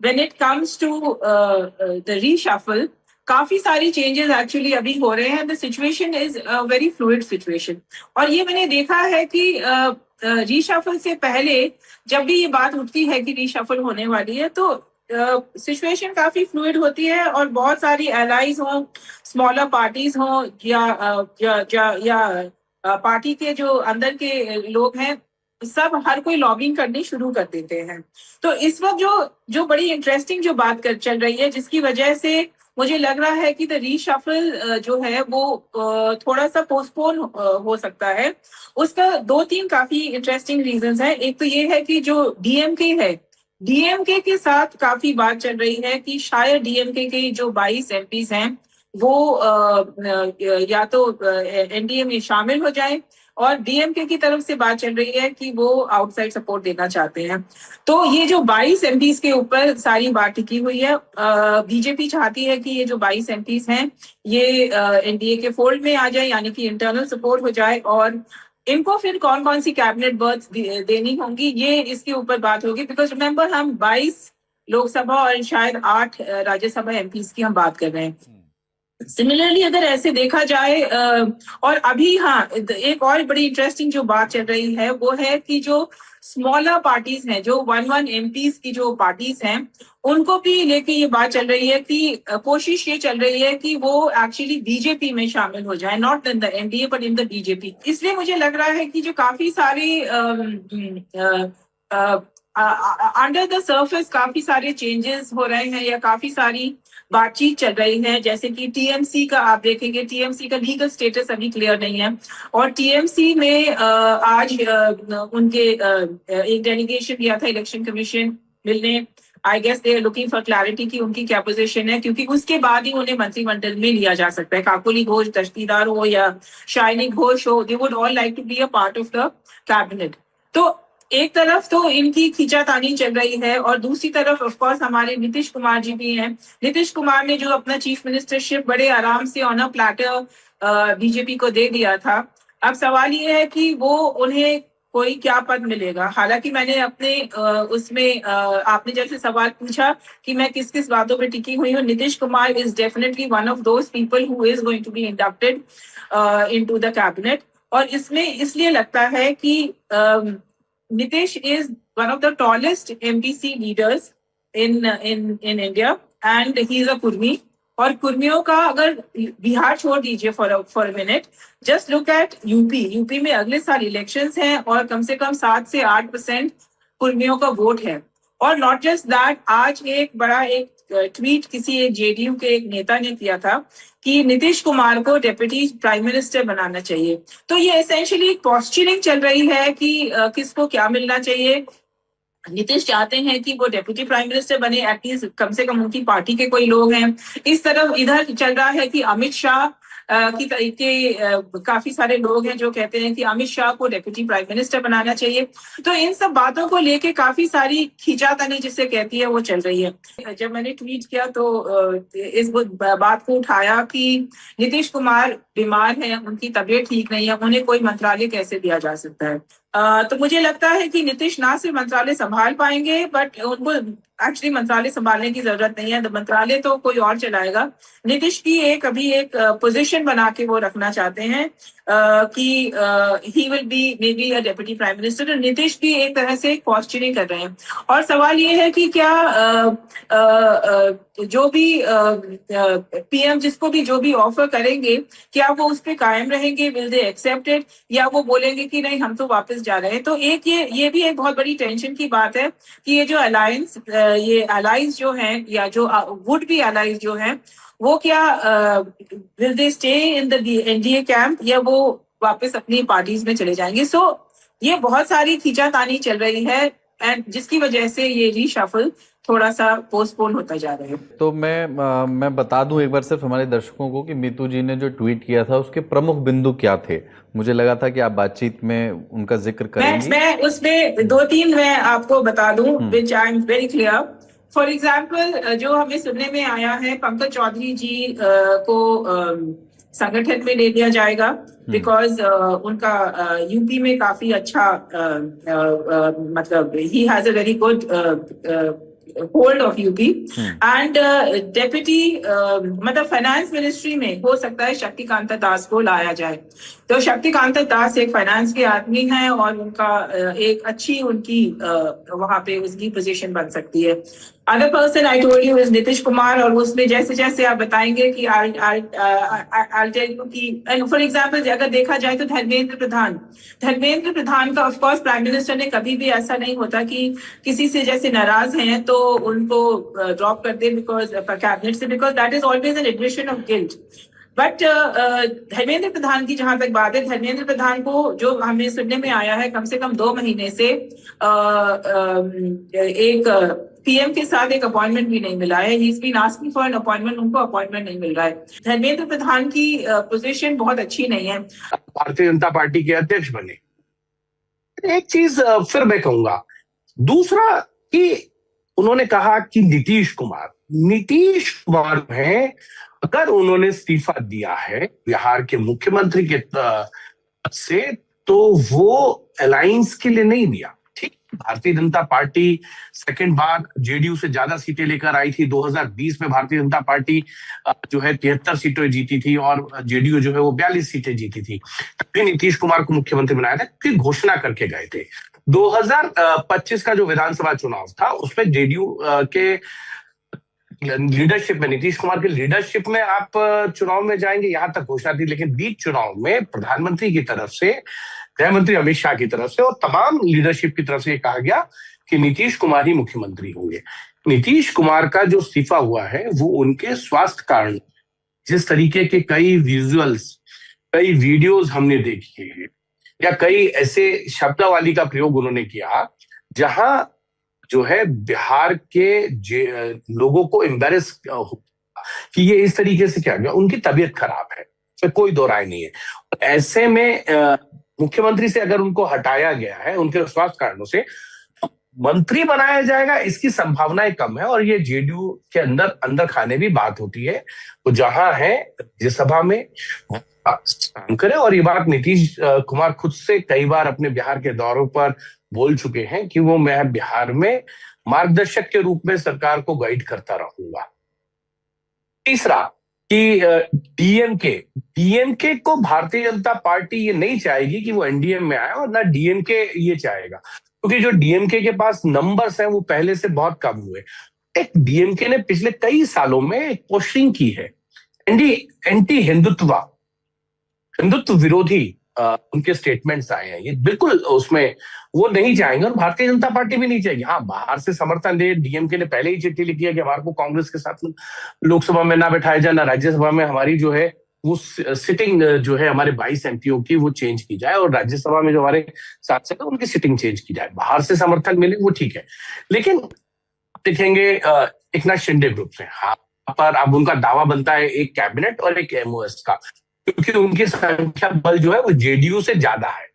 When it comes to the reshuffle, काफी सारी changes actually अभी हो रहे हैं. The situation is very fluid situation. और ये मैंने देखा है कि रीशफल से पहले जब भी ये बात उठती है कि रीशफल होने वाली है, तो सिचुएशन काफी फ्लूइड होती है और बहुत सारी एलाइज हों, स्मॉलर पार्टीज हों, या पार्टी के जो अंदर के लोग हैं, सब हर कोई लॉबिंग करनी शुरू कर देते हैं. तो इस वक्त जो बड़ी इंटरेस्टिंग जो बात चल रही है, जिसकी वजह से मुझे लग रहा है कि द रीशफल जो है वो थोड़ा सा पोस्टपोन हो सकता है. उसका 2-3 काफी इंटरेस्टिंग रीजंस हैं. एक तो ये है कि जो डीएमके है, डीएमके के साथ काफी बात चल रही है कि शायद डीएमके के जो 22 एमपीज हैं वो या तो एनडीए में शामिल हो जाएं, और डीएमके की तरफ से बात चल रही है कि वो आउटसाइड सपोर्ट देना चाहते हैं. तो ये जो 22 एमपीज के ऊपर सारी बात टिकी हुई है. बीजेपी चाहती है कि ये जो 22 एमपीज हैं ये एनडीए के फोल्ड में आ जाए, यानी कि इंटरनल सपोर्ट हो जाए, और इनको फिर कौन कौन सी कैबिनेट बर्थ देनी होंगी, ये इसके ऊपर बात होगी. बिकॉज रिमेंबर, हम 22 लोकसभा और शायद 8 राज्यसभा एमपीज की हम बात कर रहे हैं. सिमिलरली अगर ऐसे देखा जाए, और अभी हाँ, एक और बड़ी इंटरेस्टिंग जो बात चल रही है वो है कि जो स्मॉलर पार्टीज हैं, जो 1-1 एमपीज की जो पार्टीज हैं, उनको भी लेके ये बात चल रही है कि कोशिश ये चल रही है कि वो एक्चुअली बीजेपी में शामिल हो जाए, not in the NDA but in the BJP. इसलिए मुझे लग रहा है कि जो काफी सारी अंडर द सरफेस काफी सारे चेंजेस हो रहे हैं, या काफी सारी बातचीत चल रही है. जैसे कि टीएमसी का आप देखेंगे, टीएमसी का लीगल स्टेटस अभी क्लियर नहीं है, और टीएमसी में आज उनके एक डेलीगेशन गया था इलेक्शन कमीशन मिलने. I guess they are looking for clarity कि उनकी क्या पोजीशन है, क्योंकि उसके बाद ही उन्हें मंत्रिमंडल में लिया जा सकता है. काकोली घोष दस्तीदार हो या शाइनी घोष हो, they would all like to be a part of the cabinet. तो एक तरफ तो इनकी खींचातानी चल रही है, और दूसरी तरफ ऑफ कोर्स हमारे नीतीश कुमार जी भी हैं. नीतीश कुमार ने जो अपना चीफ मिनिस्टरशिप बड़े आराम से ऑन अ प्लेटर बीजेपी को दे दिया था. अब सवाल ये है कि वो उन्हें कोई क्या पद मिलेगा. हालांकि मैंने अपने उसमें आपने जैसे सवाल पूछा कि मैं किस किस बातों पे टिकी हुई हूँ, Nitish Kumar is definitely one of those people who is going to be inducted into the cabinet. और इसमें इसलिए लगता है कि Nitish is one of the tallest MPC leaders in India, and he is a Kurmi. और कुर्मियों का, अगर बिहार छोड़ दीजिए for a minute, just look at UP में अगले साल इलेक्शंस हैं और कम से कम 7 से 8% कुर्मियों का वोट है. और नॉट जस्ट दैट, आज एक बड़ा ट्वीट किसी एक जेडीयू के एक नेता ने किया था कि नीतीश कुमार को डेप्यूटी प्राइम मिनिस्टर बनाना चाहिए. तो ये एसेंशियली एक पॉस्चरिंग चल रही है कि किसको क्या मिलना चाहिए. नीतीश चाहते हैं कि वो डेप्यूटी प्राइम मिनिस्टर बने, एटलीस्ट कम से कम उनकी पार्टी के कोई लोग हैं. इस तरफ इधर चल रहा है कि अमित शाह की तरीके काफी सारे लोग हैं जो कहते हैं कि अमित शाह को डेप्यूटी प्राइम मिनिस्टर बनाना चाहिए. तो इन सब बातों को लेके काफी सारी खींचातानी जिसे कहती है वो चल रही है. जब मैंने ट्वीट किया तो इस बात को उठाया कि नीतीश कुमार बीमार हैं, उनकी तबीयत ठीक नहीं है, उन्हें कोई मंत्रालय कैसे दिया जा सकता है. तो मुझे लगता है कि नीतीश ना सिर्फ मंत्रालय संभाल पाएंगे, बट उनको एक्चुअली मंत्रालय संभालने की जरूरत नहीं है. मंत्रालय तो कोई और चलाएगा. नीतीश की अभी एक पोजीशन बना के वो रखना चाहते हैं कि he will be may be a deputy prime minister. Nitish भी एक तरह से पॉस्चरिंग कर रहे हैं. और सवाल ये है कि क्या जो भी पीएम जिसको भी जो भी ऑफर करेंगे, क्या वो उस पर कायम रहेंगे, विल दे एक्सेप्ट इट, या वो बोलेंगे कि नहीं हम तो वापस जा रहे हैं. तो एक ये भी एक बहुत बड़ी टेंशन की बात है कि ये जो अलायंस, ये अलाइज जो हैं, या जो वुड बी अलाइज जो हैं, वो क्या will they stay in the NDA camp, या वो वापस अपनी पार्टीज में चले जाएंगे. सो ये बहुत सारी खींचातानी चल रही है, एंड जिसकी वजह से ये रीशफल थोड़ा सा पोस्टपोन होता जा रहा है. तो मैं बता दूं एक बार सिर्फ हमारे दर्शकों को कि मीतू जी ने जो ट्वीट किया था उसके प्रमुख बिंदु क्या थे. मुझे लगा था कि आप बातचीत में उनका जिक्र करेंगी. मैं उसमें 2-3 मैं आपको बता दूं which I am very clear. For example, जो हमें सुनने में आया है, पंकज चौधरी जी को संगठन में ले लिया जाएगा, बिकॉज उनका यूपी में काफी अच्छा मतलब he has a very good hold of UP and deputy मतलब फाइनेंस मिनिस्ट्री में हो सकता है शक्तिकांता दास को लाया जाए। तो शक्तिकांता दास एक फाइनेंस के आदमी हैं और उनका एक अच्छी उनकी वहां पे उसकी पोजीशन बन सकती है। Other person I told you is Nitish Kumar, और उसमें जैसे जैसे आप बताएंगे कि I'll tell you कि फॉर एग्जाम्पल अगर देखा जाए तो धर्मेंद्र प्रधान का ऑफकोर्स प्राइम मिनिस्टर ने कभी भी ऐसा नहीं होता कि किसी से जैसे नाराज हैं तो उनको ड्रॉप कर दे बिकॉज कैबिनेट से, because that is always an admission of guilt. But Dharmendra Pradhan की जहां तक बात है, धर्मेंद्र प्रधान को जो हमें सुनने में आया है कम से कम 2 महीने से एक पीएम के साथ एक अपॉइंटमेंट भी नहीं मिला है। He is been asking for an appointment, उनको अपॉइंटमेंट नहीं मिल रहा है। धर्मेंद्र प्रधान की पोजीशन बहुत अच्छी नहीं है। भारतीय जनता पार्टी के अध्यक्ष बने। एक चीज फिर मैं कहूंगा, दूसरा कि उन्होंने कहा कि नीतीश कुमार है, अगर उन्होंने इस्तीफा दिया है बिहार के मुख्यमंत्री के पद से तो वो अलायंस के लिए नहीं दिया। ठीक, भारतीय जनता पार्टी सेकंड बार जेडीयू से ज्यादा सीटें लेकर आई थी। 2020 में भारतीय जनता पार्टी जो है 73 सीटें जीती थी और जेडीयू जो है वो 42 सीटें जीती थी। तभी नीतीश कुमार को मुख्यमंत्री बनाया था कि घोषणा करके गए थे। 2025 का जो विधानसभा चुनाव था उसमें जेडीयू के लीडरशिप में, नीतीश कुमार की लीडरशिप में आप चुनाव में जाएंगे, यहां तक घोषणा थी। लेकिन बीच चुनाव में प्रधानमंत्री की तरफ से, गृह मंत्री अमित शाह की तरफ से और तमाम लीडरशिप की तरफ से कहा गया कि नीतीश कुमार ही मुख्यमंत्री होंगे। नीतीश कुमार का जो इस्तीफा हुआ है वो उनके स्वास्थ्य कारण, जिस तरीके के कई विजुअल्स, कई वीडियोस हमने देखे हैं या कई ऐसे शब्दावली का प्रयोग उन्होंने किया जहां जो है बिहार के लोगों को एम्बेरस कि ये इस तरीके से क्या गया, उनकी तबीयत खराब है, तो कोई दो राय नहीं है। ऐसे में मुख्यमंत्री से अगर उनको हटाया गया है उनके स्वास्थ्य कारणों से, मंत्री बनाया जाएगा इसकी संभावनाएं कम है। और ये जेडीयू के अंदर खाने भी बात होती है, वो जहां है राज्यसभा में काम करे। और ये बात नीतीश कुमार खुद से कई बार अपने बिहार के दौरों पर बोल चुके हैं कि वो मैं बिहार में मार्गदर्शक के रूप में सरकार को गाइड करता रहूंगा। तीसरा कि डीएमके को भारतीय जनता पार्टी ये नहीं चाहेगी कि वो एनडीए में आए और ना डीएमके ये चाहेगा, क्योंकि जो डीएमके के पास नंबर्स हैं वो पहले से बहुत कम हुए। एक डीएमके ने पिछले कई सालों में एक पोस्टिंग की है, एंटी हिंदुत्व विरोधी उनके स्टेटमेंट्स आए हैं। ये बिल्कुल उसमें वो नहीं चाहेंगे और भारतीय जनता पार्टी भी नहीं चाहेगी। हाँ, बाहर से समर्थन दे, डीएमके ने पहले ही चिट्ठी लिखी है कि हमारे को कांग्रेस के साथ लोकसभा में ना बैठाया जाए, ना राज्यसभा में हमारी जो है वो सिटिंग जो है हमारे 22 एमपीओ की वो चेंज की जाए और राज्यसभा में जो हमारे सांसद है उनकी सिटिंग चेंज की जाए। बाहर से समर्थन मिले वो ठीक है, लेकिन देखेंगे एकनाथ शिंदे ग्रुप से हाँ पर अब उनका दावा बनता है एक कैबिनेट और एक एमओएस का, क्योंकि उनकी संख्या बल जो है वो जेडीयू से ज्यादा है।